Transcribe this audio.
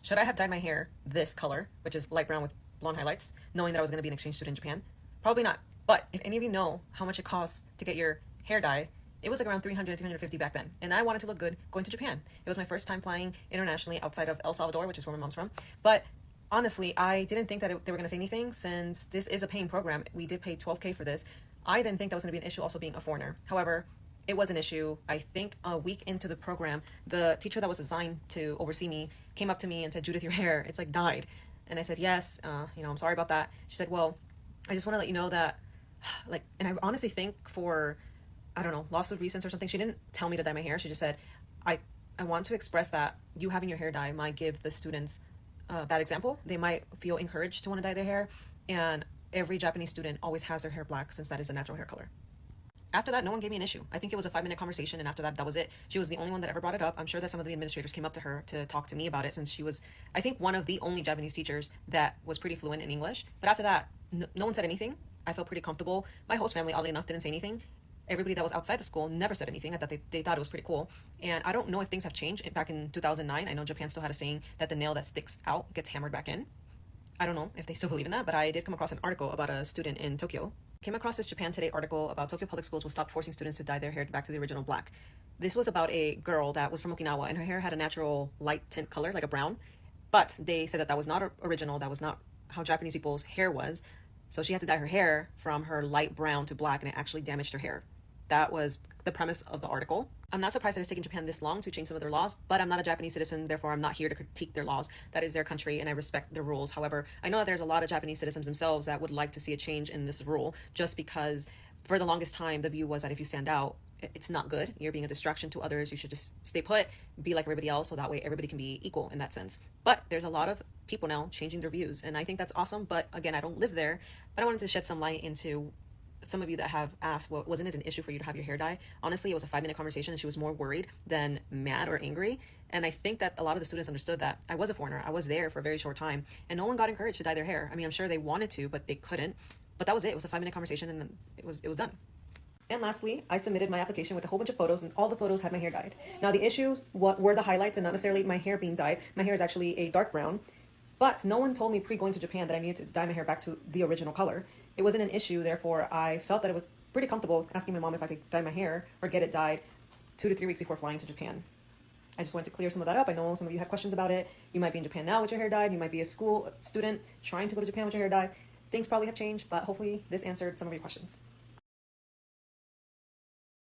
Should I have dyed my hair this color, which is light brown with blonde highlights, knowing that I was going to be an exchange student in Japan? Probably not. But if any of you know how much it costs to get your hair dyed, it was like around 300, 350 back then. And I wanted to look good going to Japan. It was my first time flying internationally outside of El Salvador, which is where my mom's from. But honestly, I didn't think that they were going to say anything since this is a paying program. We did pay 12K for this. I didn't think that was going to be an issue also being a foreigner. However, it was an issue. I think a week into the program, the teacher that was assigned to oversee me came up to me and said, Judith, your hair, it's like dyed. And I said, yes, I'm sorry about that. She said, well, I just want to let you know that, like, and I honestly think for, I don't know, loss of reasons or something, she didn't tell me to dye my hair. She just said, I want to express that you having your hair dye might give the students a bad example. They might feel encouraged to want to dye their hair. And every Japanese student always has their hair black since that is a natural hair color. After that, no one gave me an issue. I think it was a 5-minute conversation, and after that, that was it. She was the only one that ever brought it up. I'm sure that some of the administrators came up to her to talk to me about it, since she was, I think, one of the only Japanese teachers that was pretty fluent in English. But after that, no one said anything. I felt pretty comfortable. My host family, oddly enough, didn't say anything. Everybody that was outside the school never said anything. I thought they thought it was pretty cool. And I don't know if things have changed. Back in 2009, I know Japan still had a saying that the nail that sticks out gets hammered back in. I don't know if they still believe in that, but I did come across an article about a student in Tokyo. Came across this Japan Today article about Tokyo public schools will stop forcing students to dye their hair back to the original black. This was about a girl that was from Okinawa, and her hair had a natural light tint color, like a brown. But they said that that was not original. That was not how Japanese people's hair was. So she had to dye her hair from her light brown to black, and it actually damaged her hair. That was the premise of the article. I'm not surprised that it's taken Japan this long to change some of their laws, but I'm not a Japanese citizen, therefore I'm not here to critique their laws. That is their country, and I respect their rules. However, I know that there's a lot of Japanese citizens themselves that would like to see a change in this rule, just because for the longest time, the view was that if you stand out, it's not good. You're being a distraction to others. You should just stay put, be like everybody else, so that way everybody can be equal in that sense. But there's a lot of people now changing their views, and I think that's awesome. But again, I don't live there, but I wanted to shed some light into some of you that have asked, well, wasn't it an issue for you to have your hair dye? Honestly, it was a 5-minute conversation, and she was more worried than mad or angry. And I think that a lot of the students understood that I was a foreigner. I was there for a very short time, and no one got encouraged to dye their hair. I mean, I'm sure they wanted to, but they couldn't. But that was it. It was a 5-minute conversation, and then it was done. And lastly, I submitted my application with a whole bunch of photos, and all the photos had my hair dyed. Now, the issues were the highlights and not necessarily my hair being dyed. My hair is actually a dark brown. But no one told me pre-going to Japan that I needed to dye my hair back to the original color. It wasn't an issue, therefore I felt that it was pretty comfortable asking my mom if I could dye my hair or get it dyed 2 to 3 weeks before flying to Japan. I just wanted to clear some of that up. I know some of you had questions about it. You might be in Japan now with your hair dyed. You might be a school student trying to go to Japan with your hair dyed. Things probably have changed, but hopefully this answered some of your questions.